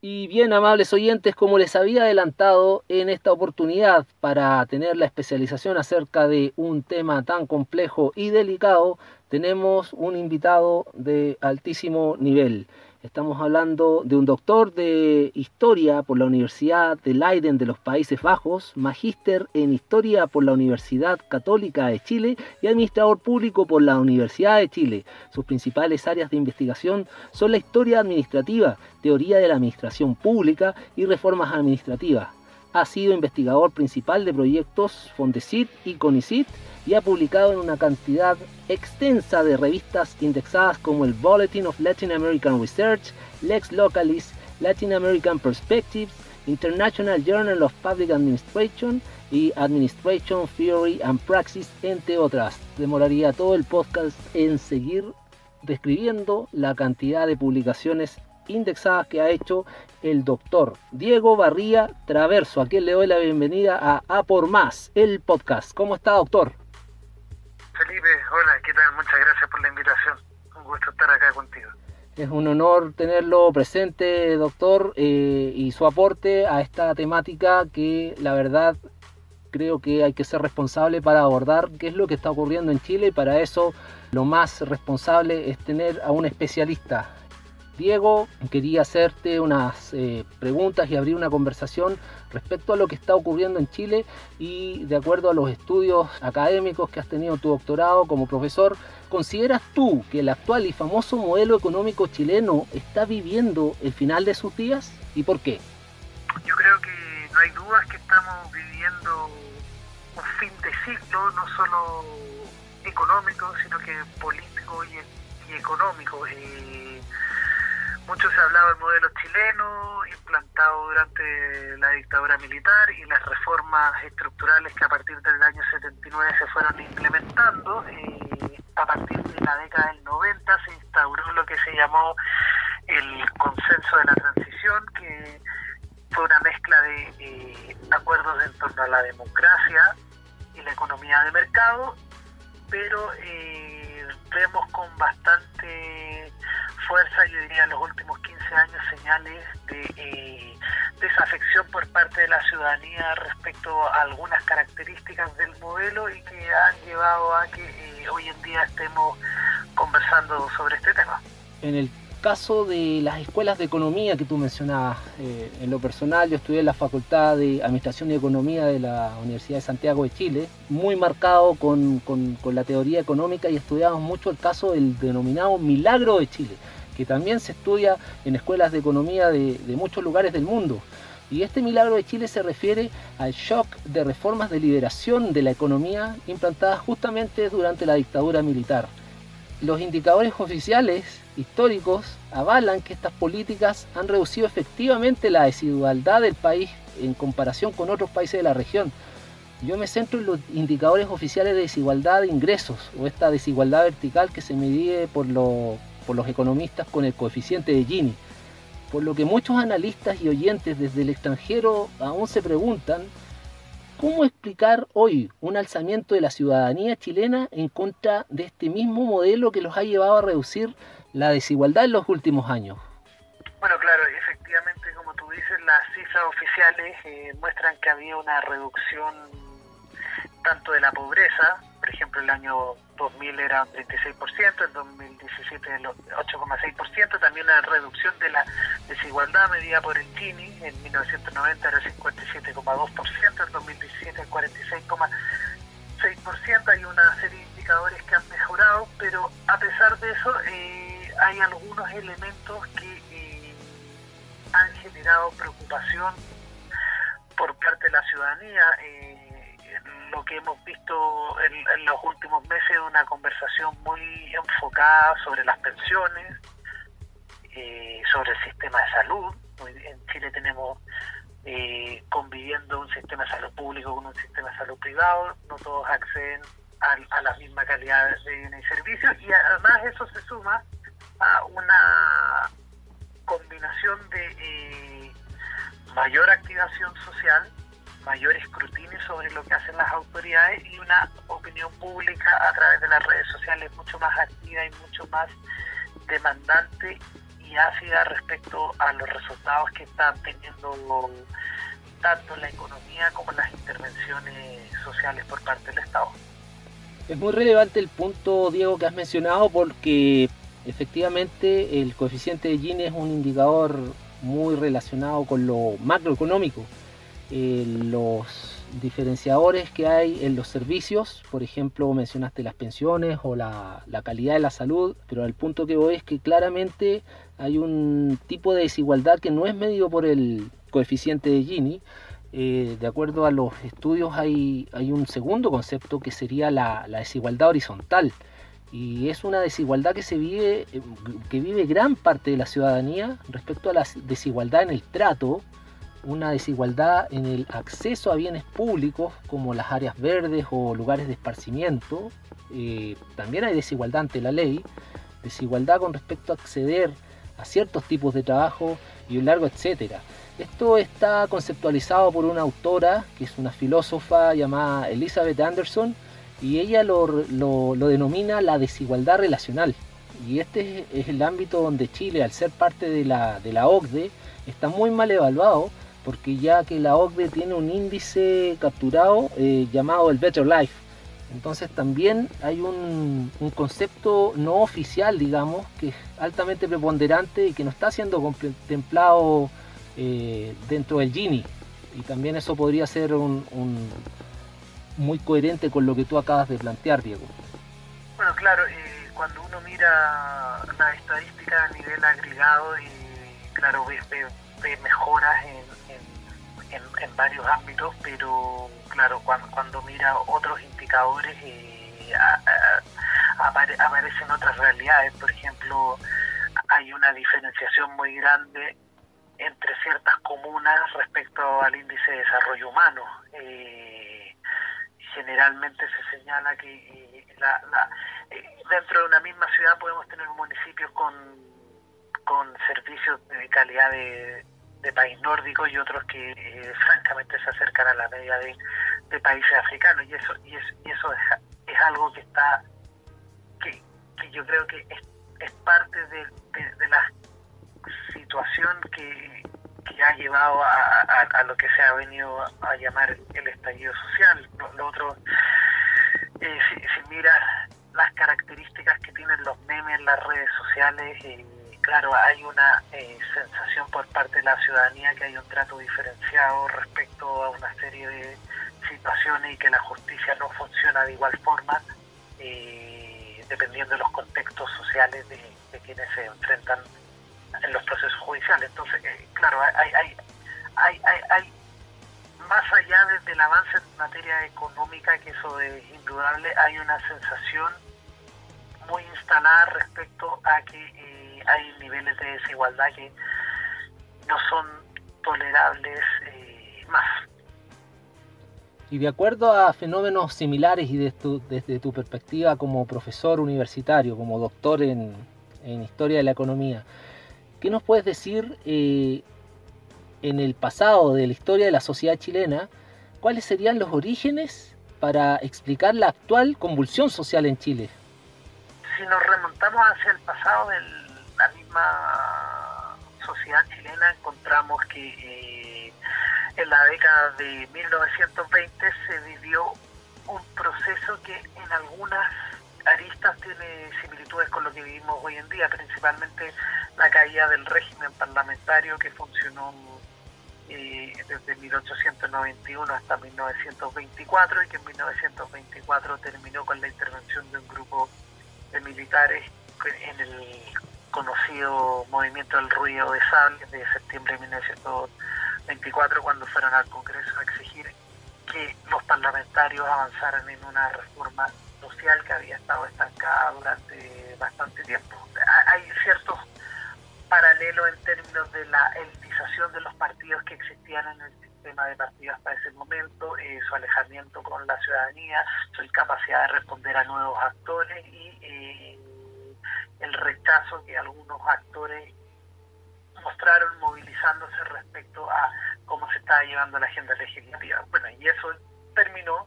Y bien, amables oyentes, como les había adelantado en esta oportunidad para tener la especialización acerca de un tema tan complejo y delicado, tenemos un invitado de altísimo nivel. Estamos hablando de un doctor de Historia por la Universidad de Leiden de los Países Bajos, magíster en Historia por la Universidad Católica de Chile y administrador público por la Universidad de Chile. Sus principales áreas de investigación son la historia administrativa, teoría de la administración pública y reformas administrativas. Ha sido investigador principal de proyectos Fondesit y Conicit y ha publicado en una cantidad extensa de revistas indexadas como el Bulletin of Latin American Research, Lex Localis, Latin American Perspectives, International Journal of Public Administration y Administration Theory and Praxis, entre otras. Demoraría todo el podcast en seguir describiendo la cantidad de publicaciones indexadas que ha hecho el doctor Diego Barría Traverso, a quien le doy la bienvenida a Por Más, el podcast. ¿Cómo está, doctor? Felipe, hola, ¿qué tal? Muchas gracias por la invitación. Un gusto estar acá contigo. Es un honor tenerlo presente, doctor, y su aporte a esta temática que la verdad creo que hay que ser responsable para abordar qué es lo que está ocurriendo en Chile, y para eso lo más responsable es tener a un especialista. Diego, quería hacerte unas preguntas y abrir una conversación respecto a lo que está ocurriendo en Chile y de acuerdo a los estudios académicos que has tenido tu doctorado como profesor, ¿consideras tú que el actual y famoso modelo económico chileno está viviendo el final de sus días? ¿Y por qué? Yo creo que no hay dudas que estamos viviendo un fin de ciclo, no solo económico, sino que político y económico. Mucho se ha hablado del modelo chileno implantado durante la dictadura militar y las reformas estructurales que a partir del año 79 se fueron implementando. A partir de la década del 90 se instauró lo que se llamó el consenso de la transición, que fue una mezcla de acuerdos en torno a la democracia y la economía de mercado, pero vemos con bastante fuerza, yo diría en los últimos 15 años, señales de desafección por parte de la ciudadanía respecto a algunas características del modelo y que han llevado a que hoy en día estemos conversando sobre este tema. En el caso de las escuelas de economía que tú mencionabas, en lo personal yo estudié en la Facultad de Administración y Economía de la Universidad de Santiago de Chile, muy marcado con la teoría económica, y estudiamos mucho el caso del denominado milagro de Chile, que también se estudia en escuelas de economía de muchos lugares del mundo. Y este milagro de Chile se refiere al shock de reformas de liberación de la economía implantadas justamente durante la dictadura militar. Los indicadores oficiales históricos avalan que estas políticas han reducido efectivamente la desigualdad del país en comparación con otros países de la región. Yo me centro en los indicadores oficiales de desigualdad de ingresos, o esta desigualdad vertical que se mide por los economistas con el coeficiente de Gini. Por lo que muchos analistas y oyentes desde el extranjero aún se preguntan ¿Cómo explicar hoy un alzamiento de la ciudadanía chilena en contra de este mismo modelo que los ha llevado a reducir la desigualdad en los últimos años? Bueno, claro, efectivamente, como tú dices, las cifras oficiales muestran que había una reducción tanto de la pobreza, por ejemplo, el año 2000 era un 36%, en 2017 el 8,6%, también una reducción de la desigualdad medida por el Gini, en 1990 era el 57,2%, en 2017 el 46,6%, hay una serie de indicadores que han mejorado, pero a pesar de eso hay algunos elementos que han generado preocupación por parte de la ciudadanía. Lo que hemos visto en los últimos meses es una conversación muy enfocada sobre las pensiones, sobre el sistema de salud. En Chile tenemos conviviendo un sistema de salud público con un sistema de salud privado, no todos acceden a la misma calidad de bienes y servicios, y además eso se suma a una combinación de mayor activación social, mayor escrutinio sobre lo que hacen las autoridades y una opinión pública a través de las redes sociales mucho más activa y mucho más demandante y ácida respecto a los resultados que están teniendo tanto la economía como las intervenciones sociales por parte del Estado. Es muy relevante el punto, Diego, que has mencionado, porque efectivamente el coeficiente de Gini es un indicador muy relacionado con lo macroeconómico. Los diferenciadores que hay en los servicios, por ejemplo, mencionaste las pensiones o la calidad de la salud, pero al punto que voy es que claramente hay un tipo de desigualdad que no es medido por el coeficiente de Gini. De acuerdo a los estudios hay un segundo concepto que sería la desigualdad horizontal, y es una desigualdad que vive gran parte de la ciudadanía respecto a la desigualdad en el trato, una desigualdad en el acceso a bienes públicos como las áreas verdes o lugares de esparcimiento. También hay desigualdad ante la ley, desigualdad con respecto a acceder a ciertos tipos de trabajo y un largo etcétera. Esto está conceptualizado por una autora que es una filósofa llamada Elizabeth Anderson, y ella lo denomina la desigualdad relacional. Y este es el ámbito donde Chile, al ser parte de la OCDE, está muy mal evaluado, porque ya que la OCDE tiene un índice capturado llamado el Better Life. Entonces también hay un concepto no oficial, digamos, que es altamente preponderante y que no está siendo contemplado dentro del Gini. Y también eso podría ser muy coherente con lo que tú acabas de plantear, Diego. Bueno, claro, cuando uno mira las estadísticas a nivel agregado, claro, ve mejoras en varios ámbitos, pero claro, cuando mira otros indicadores aparecen otras realidades. Por ejemplo, hay una diferenciación muy grande entre ciertas comunas respecto al índice de desarrollo humano. Generalmente se señala que dentro de una misma ciudad podemos tener municipios con servicios de calidad de país nórdico y otros que francamente se acercan a la media de países africanos, y eso es algo que está que yo creo que es parte de la situación que ha llevado a lo que se ha venido a llamar el estallido social. Lo otro, si miras las características que tienen los memes en las redes sociales, claro, hay una sensación por parte de la ciudadanía que hay un trato diferenciado respecto a una serie de situaciones y que la justicia no funciona de igual forma, dependiendo de los contextos sociales de quienes se enfrentan en los procesos judiciales. Entonces, claro, hay más allá del avance en materia económica, que eso es indudable, hay una sensación muy instalada respecto a que hay niveles de desigualdad que no son tolerables más. Y de acuerdo a fenómenos similares y desde tu perspectiva como profesor universitario, como doctor en Historia de la Economía, ¿qué nos puedes decir en el pasado de la historia de la sociedad chilena ¿cuáles serían los orígenes para explicar la actual convulsión social en Chile? Si nos remontamos hacia el pasado de la misma sociedad chilena, encontramos que en la década de 1920 se vivió un proceso que en algunas aristas tiene similitudes con lo que vivimos hoy en día, principalmente la caída del régimen parlamentario que funcionó desde 1891 hasta 1924 y que en 1924 terminó con la intervención de un grupo de militares en el conocido movimiento del ruido de sable de septiembre de 1924, cuando fueron al Congreso a exigir que los parlamentarios avanzaran en una reforma social que había estado estancada durante bastante tiempo. Hay ciertos paralelos en términos de la elitización de los partidos que existían en el sistema de partidos hasta ese momento, su alejamiento con la ciudadanía, su incapacidad de responder a nuevos actores y el rechazo que algunos actores mostraron movilizándose respecto a cómo se estaba llevando la agenda legislativa. Bueno, y eso terminó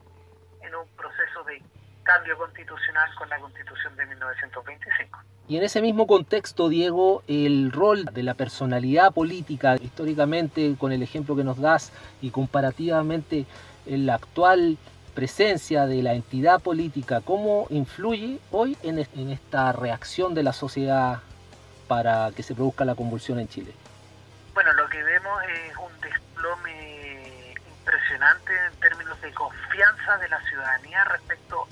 en un proceso de cambio constitucional con la Constitución de 1925. Y en ese mismo contexto, Diego, el rol de la personalidad política, históricamente, con el ejemplo que nos das, y comparativamente en la actual presencia de la entidad política, ¿cómo influye hoy en esta reacción de la sociedad para que se produzca la convulsión en Chile? Bueno, lo que vemos es un desplome impresionante en términos de confianza de la ciudadanía respecto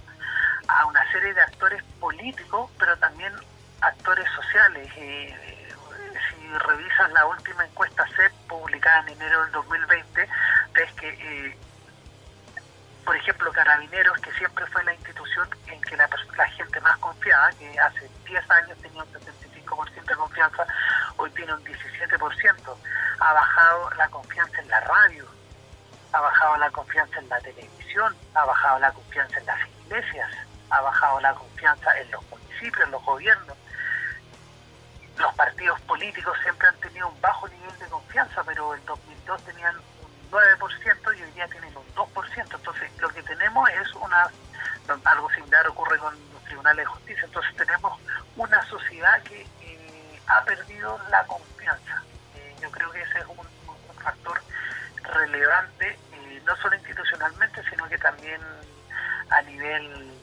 a una serie de actores políticos, pero también actores sociales. Si revisas la última encuesta CEP publicada en enero del 2020, ves que, por ejemplo, Carabineros, que siempre fue la institución en que la gente más confiaba, que hace 10 años tenía un 75% de confianza, hoy tiene un 17%. Ha bajado la confianza en la radio, ha bajado la confianza en la televisión, ha bajado la confianza en las iglesias, ha bajado la confianza en los municipios, en los gobiernos. Los partidos políticos siempre han tenido un bajo nivel de confianza, pero en 2002 tenían un 9% y hoy día tienen un 2%. Entonces, lo que tenemos es algo similar ocurre con los tribunales de justicia. Entonces, tenemos una sociedad que ha perdido la confianza. Yo creo que ese es un factor relevante, no solo institucionalmente, sino que también a nivel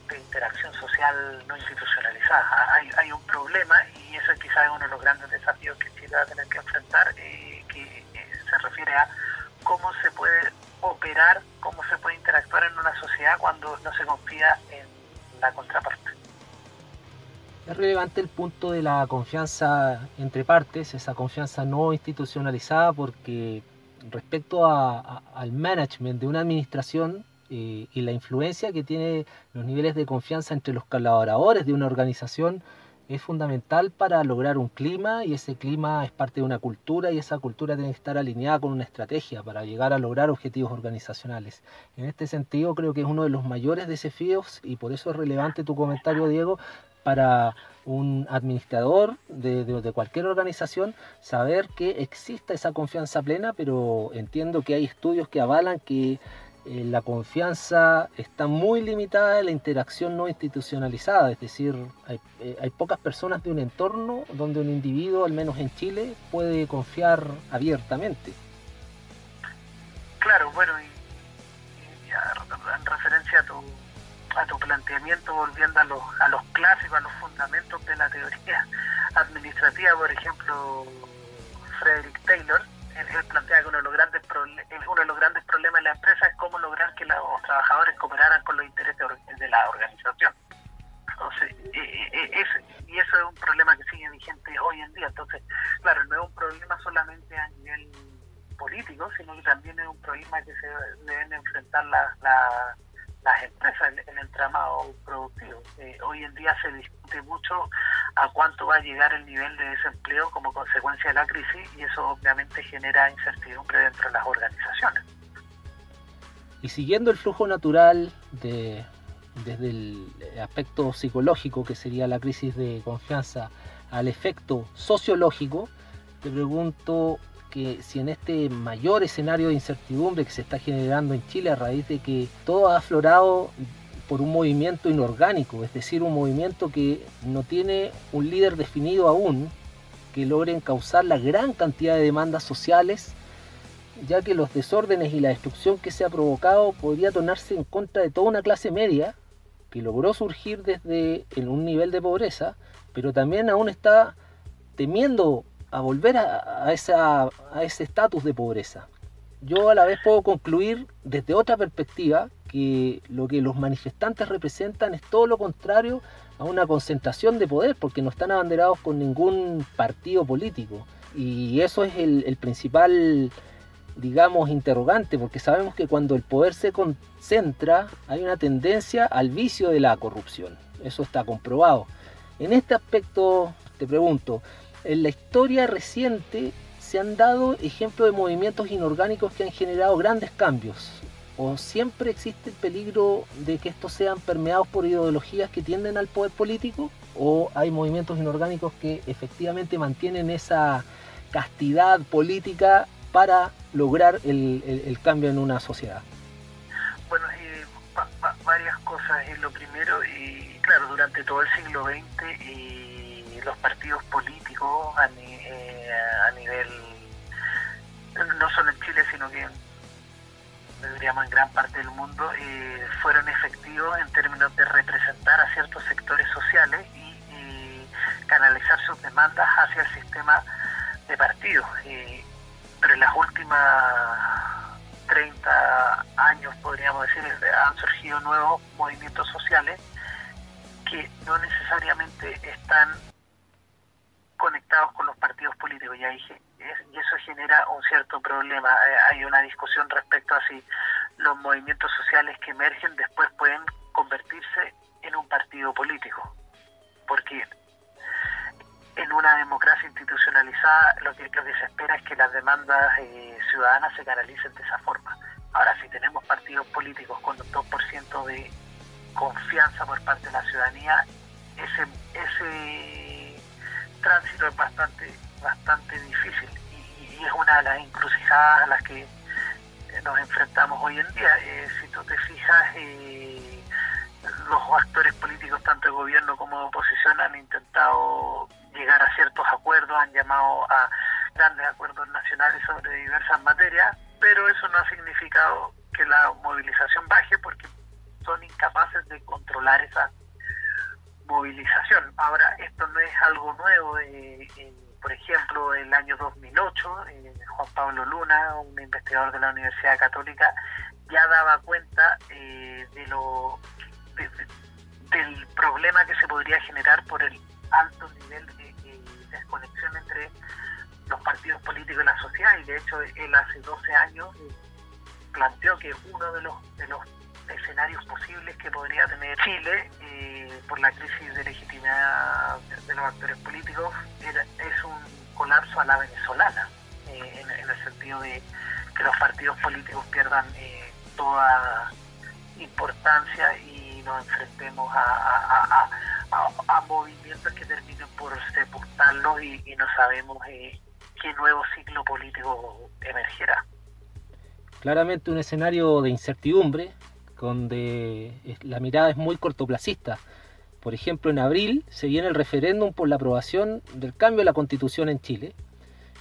de interacción social no institucionalizada. Hay un problema, y eso quizás es uno de los grandes desafíos que Chile va a tener que enfrentar, que se refiere a cómo se puede operar, cómo se puede interactuar en una sociedad cuando no se confía en la contraparte. Es relevante el punto de la confianza entre partes, esa confianza no institucionalizada, porque respecto al management de una administración y la influencia que tiene los niveles de confianza entre los colaboradores de una organización, es fundamental para lograr un clima, y ese clima es parte de una cultura, y esa cultura tiene que estar alineada con una estrategia para llegar a lograr objetivos organizacionales. En este sentido, creo que es uno de los mayores desafíos, y por eso es relevante tu comentario, Diego, para un administrador de cualquier organización, saber que exista esa confianza plena, pero entiendo que hay estudios que avalan que la confianza está muy limitada en la interacción no institucionalizada, es decir, hay pocas personas de un entorno donde un individuo, al menos en Chile, puede confiar abiertamente. Claro, bueno, y en referencia a tu planteamiento, volviendo a los clásicos, a los fundamentos de la teoría administrativa, por ejemplo, Frederick Taylor, él plantea que uno de los grandes problemas de la empresa es cómo lograr que los trabajadores cooperaran con los intereses de la organización. Entonces, y eso es un problema que sigue vigente hoy en día. Entonces, claro, no es un problema solamente a nivel político, sino que también es un problema que se deben enfrentar las empresas, el entramado productivo. Hoy en día se discute mucho a cuánto va a llegar el nivel de desempleo como consecuencia de la crisis, y eso obviamente genera incertidumbre dentro de las organizaciones. Y siguiendo el flujo natural desde el aspecto psicológico, que sería la crisis de confianza, al efecto sociológico, te pregunto, que si en este mayor escenario de incertidumbre que se está generando en Chile a raíz de que todo ha aflorado por un movimiento inorgánico, es decir, un movimiento que no tiene un líder definido aún, que logre encauzar la gran cantidad de demandas sociales, ya que los desórdenes y la destrucción que se ha provocado podría tornarse en contra de toda una clase media que logró surgir desde en un nivel de pobreza, pero también aún está temiendo a volver a ese estatus de pobreza. Yo a la vez puedo concluir desde otra perspectiva que lo que los manifestantes representan es todo lo contrario a una concentración de poder, porque no están abanderados con ningún partido político. Y eso es el principal, digamos, interrogante, porque sabemos que cuando el poder se concentra hay una tendencia al vicio de la corrupción. Eso está comprobado. En este aspecto, te pregunto, en la historia reciente se han dado ejemplos de movimientos inorgánicos que han generado grandes cambios, o siempre existe el peligro de que estos sean permeados por ideologías que tienden al poder político, o hay movimientos inorgánicos que efectivamente mantienen esa castidad política para lograr el cambio en una sociedad. Bueno, varias cosas. Lo primero, claro, durante todo el siglo XX los partidos políticos a nivel, no solo en Chile, sino que diríamos en gran parte del mundo, fueron efectivos en términos de representar a ciertos sectores sociales y canalizar sus demandas hacia el sistema de partidos. Pero en las últimas 30 años, podríamos decir, han surgido nuevos movimientos sociales que no necesariamente están conectados con los partidos políticos, y eso genera un cierto problema. Hay una discusión respecto a si los movimientos sociales que emergen después pueden convertirse en un partido político, porque en una democracia institucionalizada lo que se espera es que las demandas ciudadanas se canalicen de esa forma. Ahora, si tenemos partidos políticos con un 2% de confianza por parte de la ciudadanía, ese tránsito es bastante difícil y es una de las encrucijadas a las que nos enfrentamos hoy en día. Si tú te fijas, los actores políticos, tanto de gobierno como de oposición, han intentado llegar a ciertos acuerdos, han llamado a grandes acuerdos nacionales sobre diversas materias, pero eso no ha significado que la movilización baje, porque son incapaces de controlar esa movilización. Ahora, esto no es algo nuevo. Por ejemplo, el año 2008, Juan Pablo Luna, un investigador de la Universidad Católica, ya daba cuenta del problema que se podría generar por el alto nivel de desconexión entre los partidos políticos y la sociedad, y de hecho él hace 12 años planteó que uno de los escenarios posibles que podría tener Chile por la crisis de legitimidad de los actores políticos es un colapso a la venezolana, en el sentido de que los partidos políticos pierdan toda importancia y nos enfrentemos a movimientos que terminen por sepultarlos y no sabemos qué nuevo ciclo político emergerá. Claramente un escenario de incertidumbre, donde la mirada es muy cortoplacista. Por ejemplo, en abril se viene el referéndum por la aprobación del cambio de la Constitución en Chile,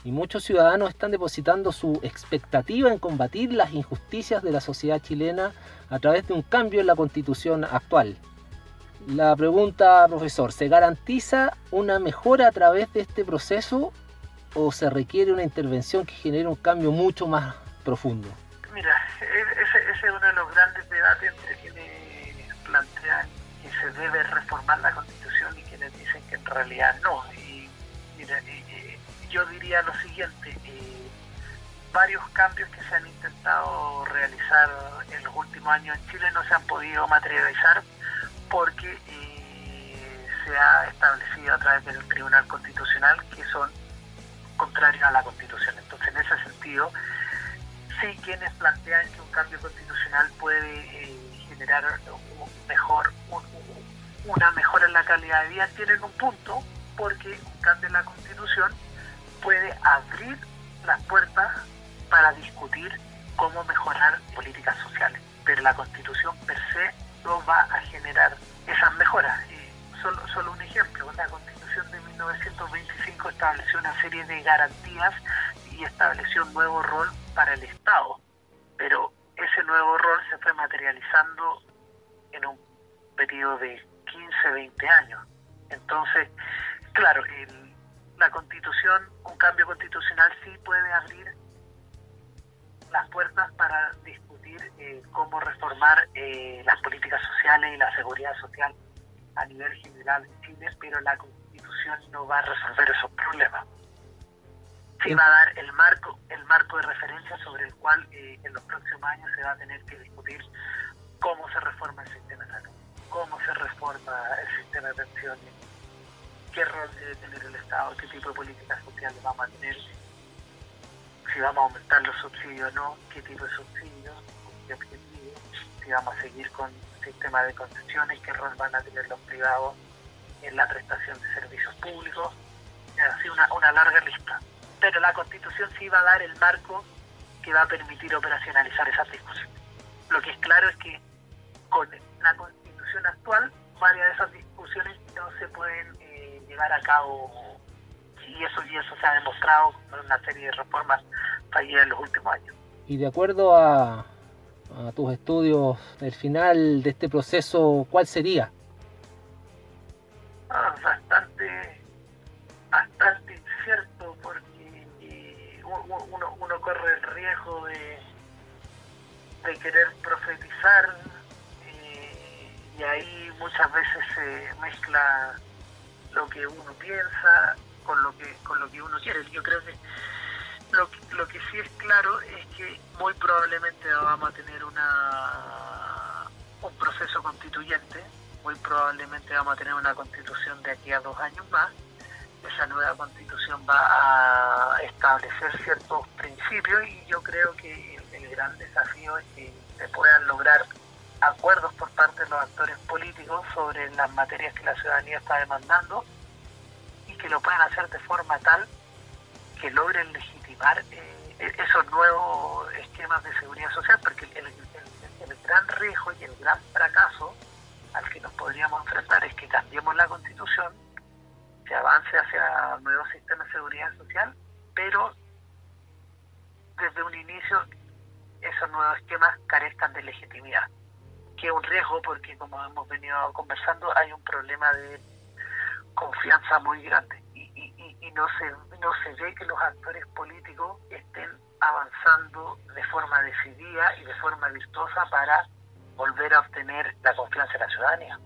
y muchos ciudadanos están depositando su expectativa en combatir las injusticias de la sociedad chilena a través de un cambio en la Constitución actual. La pregunta, profesor, ¿se garantiza una mejora a través de este proceso o se requiere una intervención que genere un cambio mucho más profundo? Mira, ese es uno de los grandes debates entre quienes plantean que se debe reformar la Constitución y quienes dicen que en realidad no. Y mira, yo diría lo siguiente: varios cambios que se han intentado realizar en los últimos años en Chile no se han podido materializar porque se ha establecido a través del Tribunal Constitucional que son contrarios a la Constitución. Entonces, en ese sentido, sí, quienes plantean que un cambio constitucional puede generar una mejora en la calidad de vida tienen un punto, porque un cambio en la Constitución puede abrir las puertas para discutir cómo mejorar políticas sociales. Pero la Constitución per se no va a generar esas mejoras. Solo un ejemplo, la Constitución de 1925 estableció una serie de garantías y estableció un nuevo rol para el Estado, pero ese nuevo rol se fue materializando en un periodo de 15, 20 años. Entonces, claro, la Constitución, un cambio constitucional sí puede abrir las puertas para discutir cómo reformar las políticas sociales y la seguridad social a nivel general en Chile, pero la Constitución no va a resolver esos problemas. Sí va a dar el marco de referencia sobre el cual en los próximos años se va a tener que discutir cómo se reforma el sistema de salud, cómo se reforma el sistema de pensiones, qué rol debe tener el Estado, qué tipo de políticas sociales vamos a tener, si vamos a aumentar los subsidios o no, qué tipo de subsidios, qué objetivos, si vamos a seguir con el sistema de concesiones, qué rol van a tener los privados en la prestación de servicios públicos, así una larga lista. Pero la Constitución sí va a dar el marco que va a permitir operacionalizar esas discusiones. Lo que es claro es que con la Constitución actual, varias de esas discusiones no se pueden llevar a cabo, y eso se ha demostrado con una serie de reformas fallidas en los últimos años. Y de acuerdo a tus estudios, el final de este proceso, ¿cuál sería? Bastante incierto, porque uno corre el riesgo de querer profetizar, y ahí muchas veces se mezcla lo que uno piensa con lo que uno quiere. Yo creo que lo que sí es claro es que muy probablemente vamos a tener un proceso constituyente, muy probablemente vamos a tener una constitución de aquí a 2 años más. Esa nueva constitución va a establecer ciertos principios, y yo creo que el gran desafío es que se puedan lograr acuerdos por parte de los actores políticos sobre las materias que la ciudadanía está demandando, y que lo puedan hacer de forma tal que logren legitimar esos nuevos esquemas de seguridad social, porque el gran riesgo y el gran fracaso al que nos podríamos enfrentar es que cambiemos la Constitución, se avance hacia nuevos sistemas de seguridad social, pero desde un inicio esos nuevos esquemas carezcan de legitimidad, que es un riesgo porque, como hemos venido conversando, hay un problema de confianza muy grande, y no se ve que los actores políticos estén avanzando de forma decidida y de forma virtuosa para volver a obtener la confianza de la ciudadanía.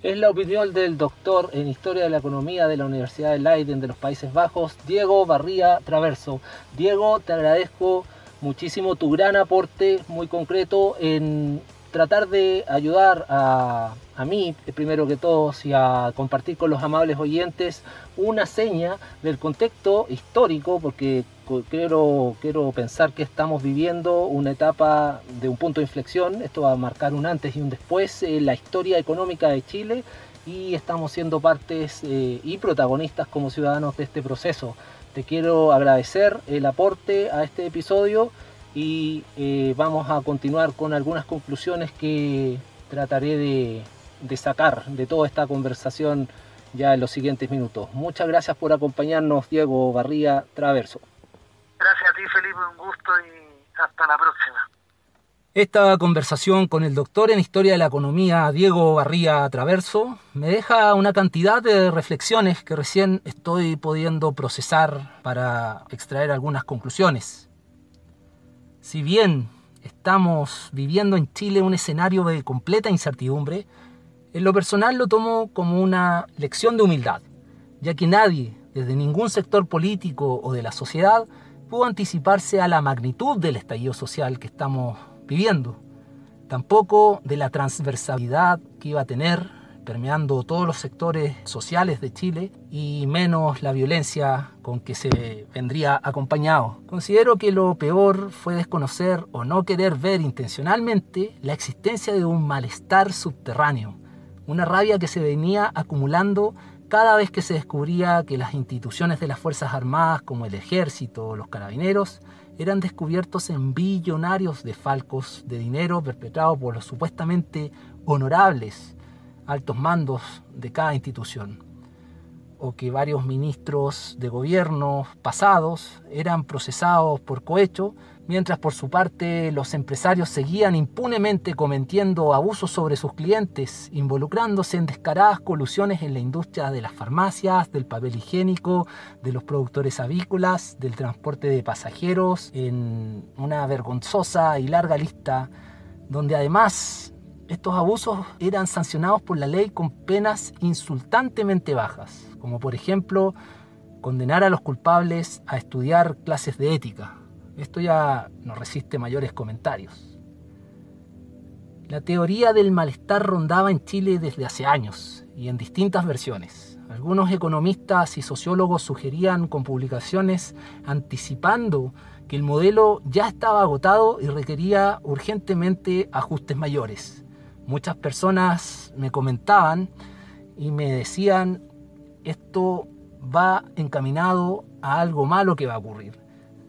Es la opinión del doctor en Historia de la Economía de la Universidad de Leiden de los Países Bajos, Diego Barría Traverso. Diego, te agradezco muchísimo tu gran aporte muy concreto en tratar de ayudar a mí, primero que todo, y a compartir con los amables oyentes una seña del contexto histórico, porque quiero pensar que estamos viviendo una etapa de un punto de inflexión. Esto va a marcar un antes y un después en la historia económica de Chile, y estamos siendo partes y protagonistas como ciudadanos de este proceso. Te quiero agradecer el aporte a este episodio, y vamos a continuar con algunas conclusiones que trataré de sacar de toda esta conversación ya en los siguientes minutos. Muchas gracias por acompañarnos, Diego Barría Traverso. Gracias a ti, Felipe, un gusto, y hasta la próxima. Esta conversación con el doctor en Historia de la Economía, Diego Barría Traverso, me deja una cantidad de reflexiones que recién estoy pudiendo procesar para extraer algunas conclusiones. Si bien estamos viviendo en Chile un escenario de completa incertidumbre, en lo personal lo tomo como una lección de humildad, ya que nadie, desde ningún sector político o de la sociedad, pudo anticiparse a la magnitud del estallido social que estamos viviendo, tampoco de la transversalidad que iba a tener, permeando todos los sectores sociales de Chile, y menos la violencia con que se vendría acompañado. Considero que lo peor fue desconocer o no querer ver intencionalmente la existencia de un malestar subterráneo, una rabia que se venía acumulando cada vez que se descubría que las instituciones de las Fuerzas Armadas, como el Ejército o los Carabineros, eran descubiertos en billonarios desfalcos de dinero perpetrados por los supuestamente honorables altos mandos de cada institución, o que varios ministros de gobierno pasados eran procesados por cohecho, mientras por su parte los empresarios seguían impunemente cometiendo abusos sobre sus clientes, involucrándose en descaradas colusiones en la industria de las farmacias, del papel higiénico, de los productores avícolas, del transporte de pasajeros, en una vergonzosa y larga lista, donde además estos abusos eran sancionados por la ley con penas insultantemente bajas, como por ejemplo condenar a los culpables a estudiar clases de ética. Esto ya no resiste mayores comentarios. La teoría del malestar rondaba en Chile desde hace años y en distintas versiones. Algunos economistas y sociólogos sugerían con publicaciones anticipando que el modelo ya estaba agotado y requería urgentemente ajustes mayores. Muchas personas me comentaban y me decían: esto va encaminado a algo malo que va a ocurrir.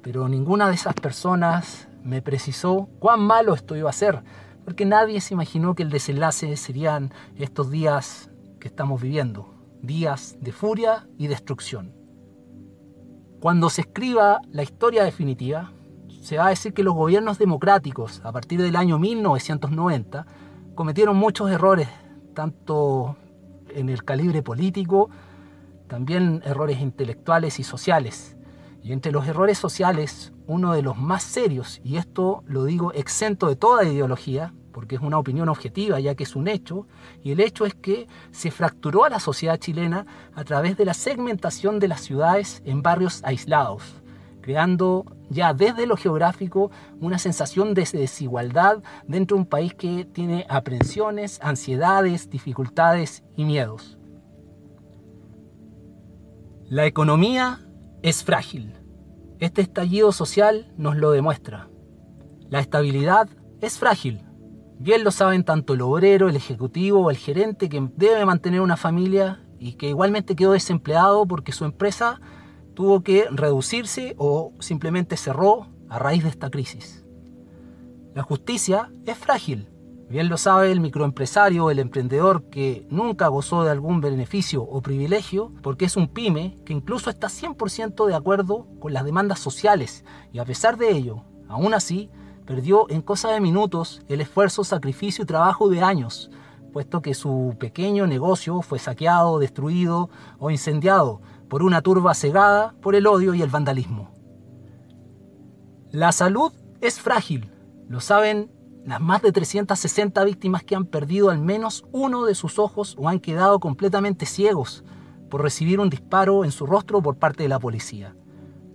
Pero ninguna de esas personas me precisó cuán malo esto iba a ser, porque nadie se imaginó que el desenlace serían estos días que estamos viviendo, días de furia y destrucción. Cuando se escriba la historia definitiva, se va a decir que los gobiernos democráticos, a partir del año 1990, cometieron muchos errores, tanto en el calibre político, también errores intelectuales y sociales. Y entre los errores sociales, uno de los más serios, y esto lo digo exento de toda ideología, porque es una opinión objetiva ya que es un hecho, y el hecho es que se fracturó a la sociedad chilena a través de la segmentación de las ciudades en barrios aislados, creando ya desde lo geográfico una sensación de desigualdad dentro de un país que tiene aprensiones, ansiedades, dificultades y miedos. La economía es frágil. Este estallido social nos lo demuestra. La estabilidad es frágil. Bien lo saben tanto el obrero, el ejecutivo o el gerente que debe mantener una familia y que igualmente quedó desempleado porque su empresa tuvo que reducirse o simplemente cerró a raíz de esta crisis. La justicia es frágil. Bien lo sabe el microempresario o el emprendedor que nunca gozó de algún beneficio o privilegio porque es un pyme que incluso está 100% de acuerdo con las demandas sociales y a pesar de ello, aún así, perdió en cosa de minutos el esfuerzo, sacrificio y trabajo de años, puesto que su pequeño negocio fue saqueado, destruido o incendiado por una turba cegada por el odio y el vandalismo. La salud es frágil, lo saben las más de 360 víctimas que han perdido al menos uno de sus ojos o han quedado completamente ciegos por recibir un disparo en su rostro por parte de la policía.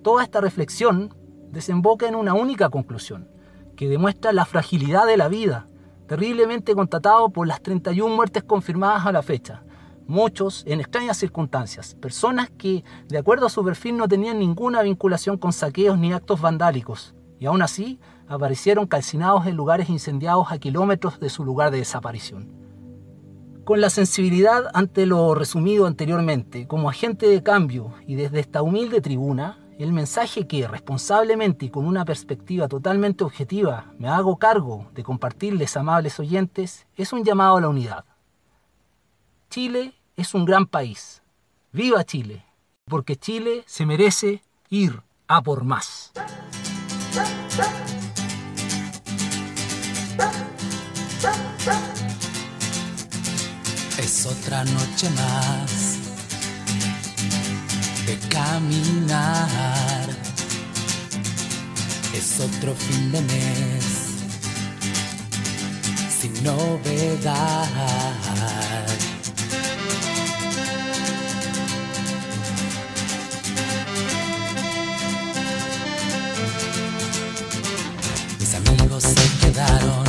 Toda esta reflexión desemboca en una única conclusión, que demuestra la fragilidad de la vida, terriblemente constatado por las 31 muertes confirmadas a la fecha, muchos en extrañas circunstancias, personas que, de acuerdo a su perfil, no tenían ninguna vinculación con saqueos ni actos vandálicos, y aún así aparecieron calcinados en lugares incendiados a kilómetros de su lugar de desaparición. Con la sensibilidad ante lo resumido anteriormente, como agente de cambio y desde esta humilde tribuna, el mensaje que responsablemente y con una perspectiva totalmente objetiva me hago cargo de compartirles, amables oyentes, es un llamado a la unidad. Chile es un gran país. ¡Viva Chile! Porque Chile se merece ir a por más. Es otra noche más de caminar, es otro fin de mes sin novedad. Mis amigos se quedaron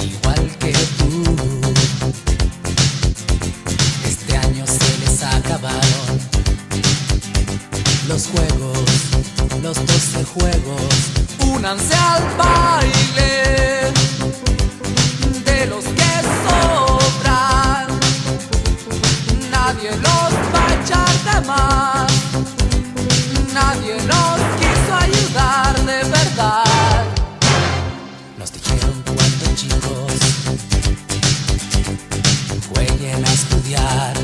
igual que tú. Este año se les acabaron los juegos, los 12 juegos. Únanse al baile de los que nos dijeron cuando chicos jueguen a estudiar